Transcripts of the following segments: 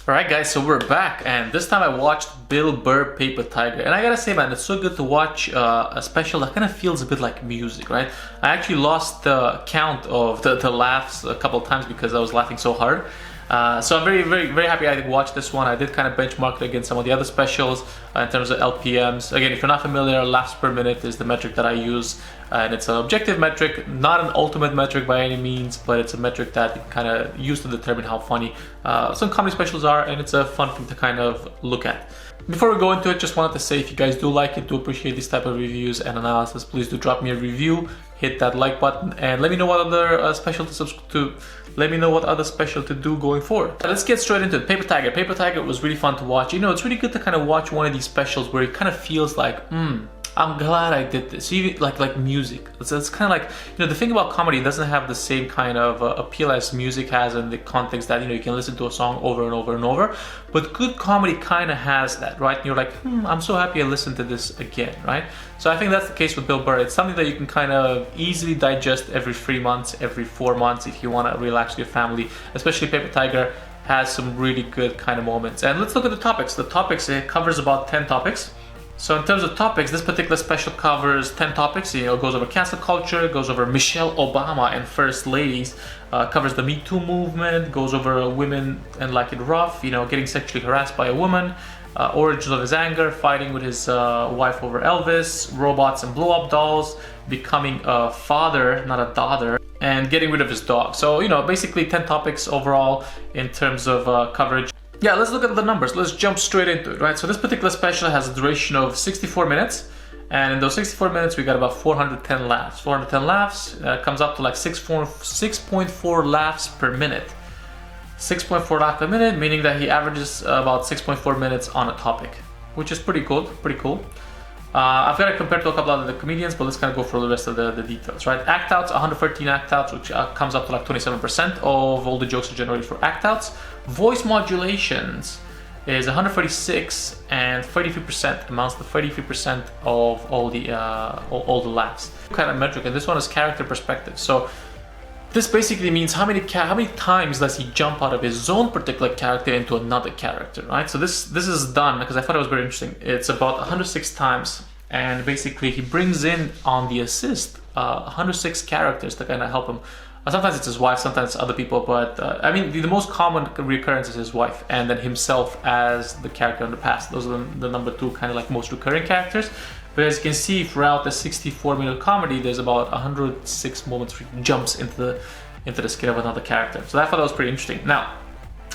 Alright guys, so we're back, and this time I watched Bill Burr Paper Tiger, and I gotta say, man, it's so good to watch a special that kind of feels a bit like music, right? I actually lost the count of the laughs a couple of times because I was laughing so hard. So I'm very happy I watched this one. I did kind of benchmark it against some of the other specials in terms of LPMs. Again, if you're not familiar, laughs per minute is the metric that I use, and it's an objective metric, not an ultimate metric by any means, but it's a metric that you kind of use to determine how funny some comedy specials are, and it's a fun thing to kind of look at. Before we go into it, just wanted to say, if you guys do like it, do appreciate these type of reviews and analysis, please do drop me a review, hit that like button, and let me know what other special to do going forward. Let's get straight into it. Paper Tiger. Paper Tiger was really fun to watch. You know, it's really good to kind of watch one of these specials where it kind of feels like, I'm glad I did this. Even like music. It's kind of like, you know, the thing about comedy, it doesn't have the same kind of appeal as music has in the context that, you know, you can listen to a song over and over and over. But good comedy kind of has that, right? And you're like, I'm so happy I listened to this again, right? So I think that's the case with Bill Burr. It's something that you can kind of easily digest every 3 months, every 4 months if you want to relax with your family. Especially Paper Tiger has some really good kind of moments. And let's look at the topics. The topics, it covers about 10 topics. So in terms of topics, this particular special covers 10 topics. You know, it goes over cancel culture, goes over Michelle Obama and first ladies, covers the Me Too movement, goes over women and like it rough, you know, getting sexually harassed by a woman, origins of his anger, fighting with his wife over Elvis, robots and blow-up dolls, becoming a father, not a daughter, and getting rid of his dog. So, you know, basically 10 topics overall in terms of coverage. Yeah, let's look at the numbers. Let's jump straight into it, right? So this particular special has a duration of 64 minutes. And in those 64 minutes, we got about 410 laughs. 410 laughs comes up to like 6.4 laughs per minute. 6.4 laughs per minute, meaning that he averages about 6.4 minutes on a topic, which is pretty good, pretty cool. I've got to compare to a couple of the comedians, but let's kind of go through the rest of the details, right? Act outs, 113 act outs, which comes up to like 27% of all the jokes are generated for act outs. Voice modulations is 146, and 33% amounts to 33% of all the laughs. Kind of metric, and this one is character perspective. So this basically means how many times does he jump out of his own particular character into another character, right? So this is done because I thought it was very interesting. It's about 106 times, and basically he brings in on the assist 106 characters to kind of help him. Sometimes it's his wife, sometimes it's other people, but I mean the most common recurrence is his wife, and then himself as the character in the past. Those are the number two kind of like most recurring characters. But as you can see, throughout the 64-minute comedy, there's about 106 moments where he jumps into the skin of another character. So I thought that was pretty interesting. Now,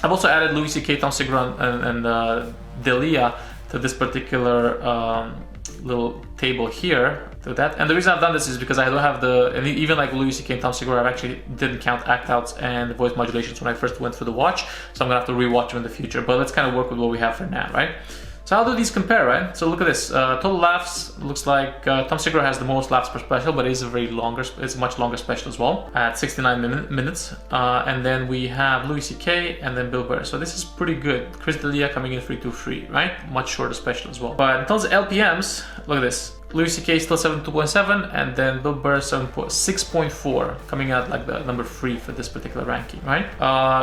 I've also added Louis C.K., Tom Segura, and Delia to this particular little table here. To that. And the reason I've done this is because I don't have and even like Louis C.K. and Tom Segura, I actually didn't count act outs and voice modulations when I first went through the watch. So I'm gonna have to rewatch them in the future. But let's kind of work with what we have for now, right? So how do these compare, right? So look at this. Total laughs looks like Tom Segura has the most laughs per special, but it's a much longer special as well at 69 minutes. And then we have Louis C.K. and then Bill Burr. So this is pretty good. Chris D'Elia coming in 323, right? Much shorter special as well. But in terms of LPMs, look at this. Louis C.K. still 7.2.7, and then Bill Burr 6.4, coming out like the number 3 for this particular ranking, right?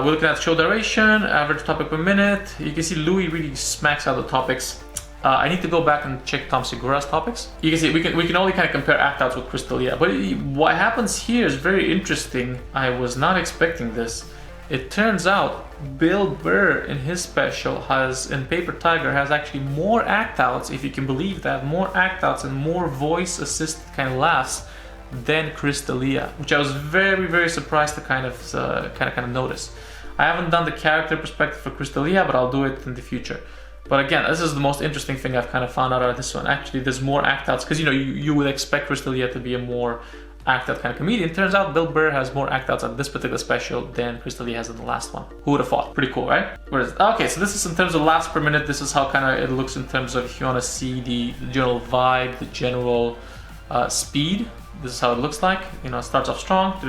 We're looking at show duration, average topic per minute. You can see Louis really smacks out the topics. I need to go back and check Tom Segura's topics. You can see we can only kind of compare act outs with Chris D'Elia, but what happens here is very interesting. I was not expecting this. It turns out Bill Burr in his special in Paper Tiger has actually more act outs, if you can believe that, more act outs and more voice assist kind of laughs than Chris D'Elia, which I was very surprised to kind of notice. I haven't done the character perspective for Chris D'Elia, but I'll do it in the future. But again, this is the most interesting thing I've kind of found out of this one. Actually, there's more act outs because, you know, you would expect Chris D'Elia to be a more act out kind of comedian. Turns out Bill Burr has more act outs on this particular special than Chris D'Elia has in the last one. Who would have thought? Pretty cool, right? Okay, so this is in terms of laughs per minute. This is how kind of it looks in terms of if you want to see the general vibe, the general speed. This is how it looks like. You know, it starts off strong.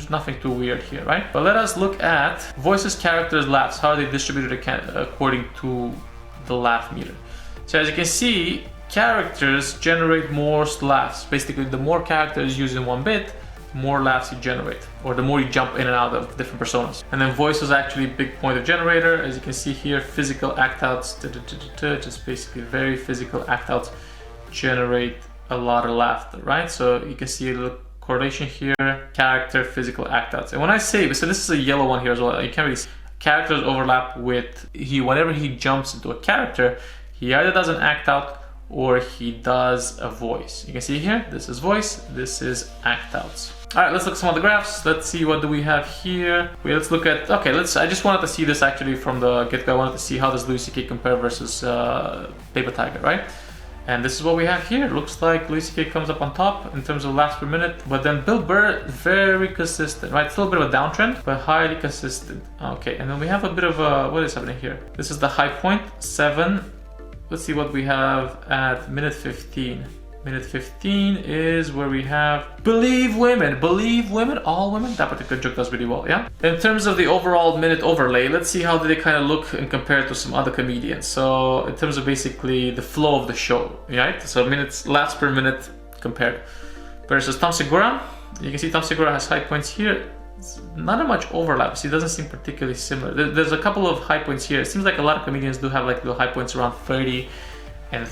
Nothing too weird here, right? But let us look at voices, characters, laughs. How are they distributed according to the laugh meter? So as you can see, characters generate more laughs. Basically, the more characters used in one bit, the more laughs you generate, or the more you jump in and out of different personas. And then voice was actually a big point of generator. As you can see here, physical act outs, just basically very physical act outs generate a lot of laughter, right? So you can see a little correlation here, character, physical act outs. And when I say, so this is a yellow one here as well, you can't really see. Characters overlap with, whenever he jumps into a character, he either does an act out or he does a voice. You can see here, this is voice, this is act outs. All right, let's look at some of the graphs. Let's see, what do we have here? Let's look at, okay, I just wanted to see this actually from the get-go. I wanted to see how does Louis C.K. compare versus Paper Tiger, right? And this is what we have here. It looks like Louis C.K. comes up on top in terms of laughs per minute, but then Bill Burr, very consistent, right? Still a bit of a downtrend, but highly consistent. Okay, and then we have a bit of a, what is happening here? This is the high point, 7. Let's see what we have at minute 15. Minute 15 is where we have believe women, all women. That particular joke does really well, yeah? In terms of the overall minute overlay, let's see how they kind of look and compare to some other comedians. So in terms of basically the flow of the show, right? So minutes, laughs per minute compared. Versus Tom Segura, you can see Tom Segura has high points here. It's not much overlap, so it doesn't seem particularly similar. There's a couple of high points here. It seems like a lot of comedians do have like little high points around 30 and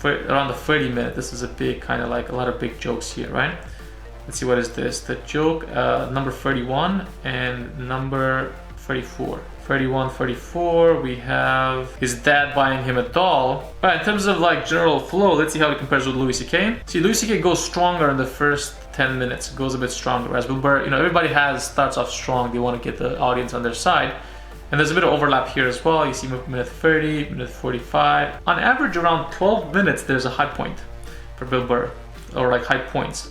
around the 30 minute. This is a big kind of like a lot of big jokes here, right? Let's see, what is this? The joke number 31 and number 34. 31, 34, we have his dad buying him a doll. But in terms of like general flow, let's see how it compares with Louis C.K. See, Louis C.K. goes stronger in the first 10 minutes, goes a bit stronger. Whereas Bill Burr, everybody starts off strong. They want to get the audience on their side. And there's a bit of overlap here as well. You see minute 30, minute 45. On average, around 12 minutes, there's a high point for Bill Burr, or like high points.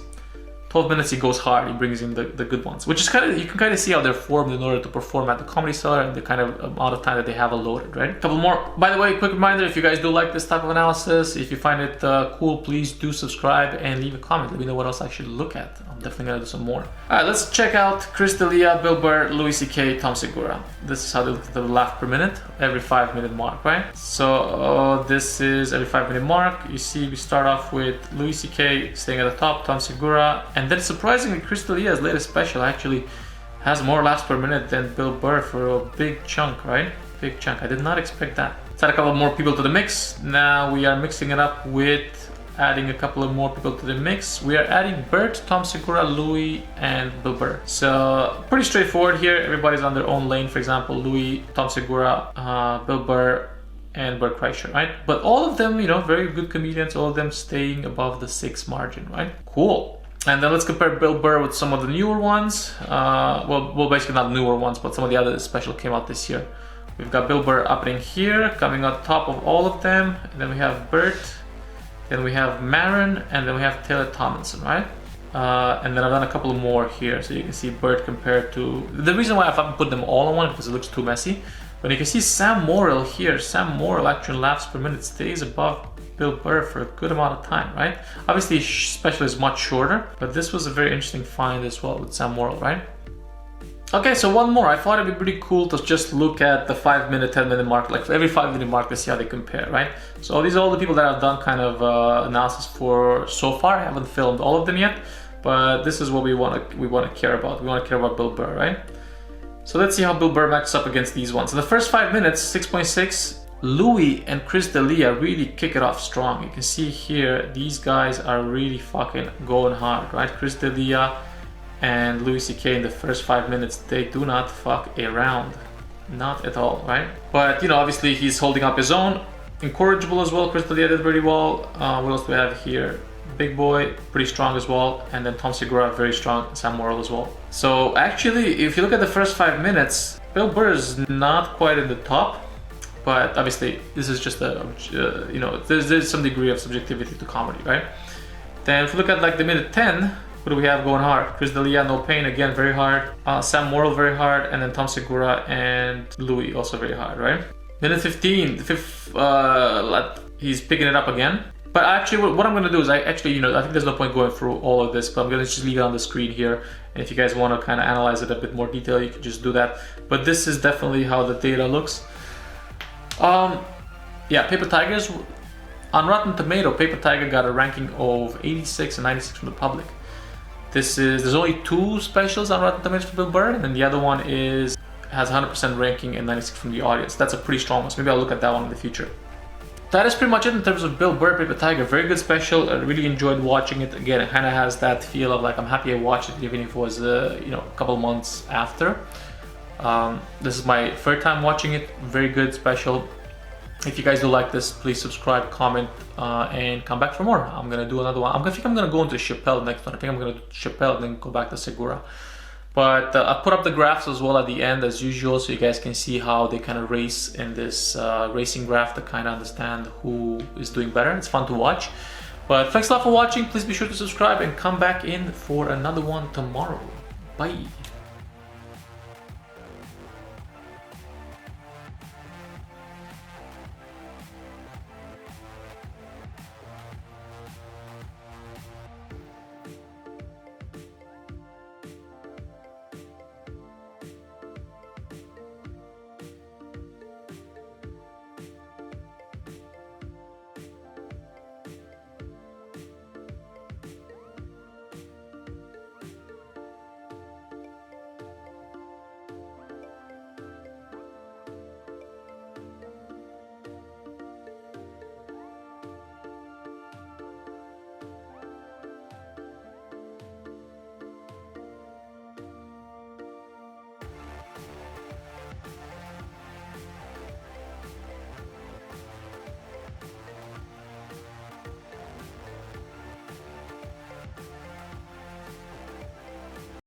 12 minutes he goes hard, he brings in the good ones, which is kind of, you can kind of see how they're formed in order to perform at the Comedy Cellar and the kind of amount of time that they have allotted, right? A couple more. By the way, quick reminder, if you guys do like this type of analysis, if you find it cool, please do subscribe and leave a comment. Let me know what else I should look at. I'm definitely gonna do some more. All right, let's check out Chris D'Elia, Bill Burr, Louis C.K., Tom Segura. This is how they look at the laugh per minute, every 5-minute mark, right? So this is every 5-minute mark. You see, we start off with Louis C.K. staying at the top, Tom Segura, and then surprisingly, Chris D'Elia's latest special actually has more laughs per minute than Bill Burr for a big chunk, right? Big chunk. I did not expect that. Let's add a couple more people to the mix. Now we are mixing it up with adding a couple of more people to the mix. We are adding Bert, Tom Segura, Louis, and Bill Burr. So pretty straightforward here. Everybody's on their own lane. For example, Louis, Tom Segura, Bill Burr, and Bert Kreischer, right? But all of them, very good comedians. All of them staying above the 6 margin, right? Cool. And then let's compare Bill Burr with some of the newer ones. Well, basically not newer ones, but some of the other special came out this year. We've got Bill Burr up in here, coming on top of all of them. And then we have Bert, then we have Marron, and then we have Taylor Tomilson, right? And then I've done a couple more here, so you can see Bert compared to... The reason why I haven't put them all on one, because it looks too messy. But you can see Sam Morrill here. Sam Morrill actually laughs per minute stays above Bill Burr for a good amount of time, right? Obviously, his special is much shorter, but this was a very interesting find as well with Sam Morrill, right? Okay, so one more. I thought it'd be pretty cool to just look at the 5-minute, 10-minute mark, like every 5-minute mark, to see how they compare, right? So these are all the people that I've done kind of analysis for so far. I haven't filmed all of them yet, but this is what we want to care about. We want to care about Bill Burr, right? So let's see how Bill Burr matches up against these ones. In the first 5 minutes, 6.6. Louis and Chris D'Elia really kick it off strong. You can see here, these guys are really fucking going hard, right? Chris D'Elia and Louis C.K. in the first 5 minutes, they do not fuck around. Not at all, right? But, obviously he's holding up his own. Incorrigible as well, Chris D'Elia did pretty well. What else do we have here? Big Boy, pretty strong as well. And then Tom Segura, very strong. Sam Morrill as well. So actually, if you look at the first 5 minutes, Bill Burr is not quite in the top. But obviously, this is just there's some degree of subjectivity to comedy, right? Then if we look at like the minute 10, what do we have going hard? Chris D'Elia, No Pain, again, very hard. Sam Morrill, very hard. And then Tom Segura and Louis, also very hard, right? Minute 15, he's picking it up again. But actually, what I'm going to do is I think there's no point going through all of this, but I'm going to just leave it on the screen here. And if you guys want to kind of analyze it a bit more detail, you can just do that. But this is definitely how the data looks. Yeah, Paper Tigers, on Rotten Tomato, Paper Tiger got a ranking of 86 and 96 from the public. There's only 2 specials on Rotten Tomatoes for Bill Burr, and then the other one has 100% ranking and 96 from the audience. That's a pretty strong one, so maybe I'll look at that one in the future. That is pretty much it in terms of Bill Burr Paper Tiger. Very good special. I really enjoyed watching it. Again, it kind of has that feel of like I'm happy I watched it, even if it was a couple months after. This is my third time watching it. Very good special. If you guys do like this, please subscribe, comment, and come back for more. I'm gonna do another one. I think I'm gonna go into Chappelle next one. I think I'm gonna do Chappelle and then go back to Segura. But I put up the graphs as well at the end as usual, so you guys can see how they kind of race in this racing graph to kind of understand who is doing better. It's fun to watch. But thanks a lot for watching. Please be sure to subscribe and come back in for another one tomorrow. Bye.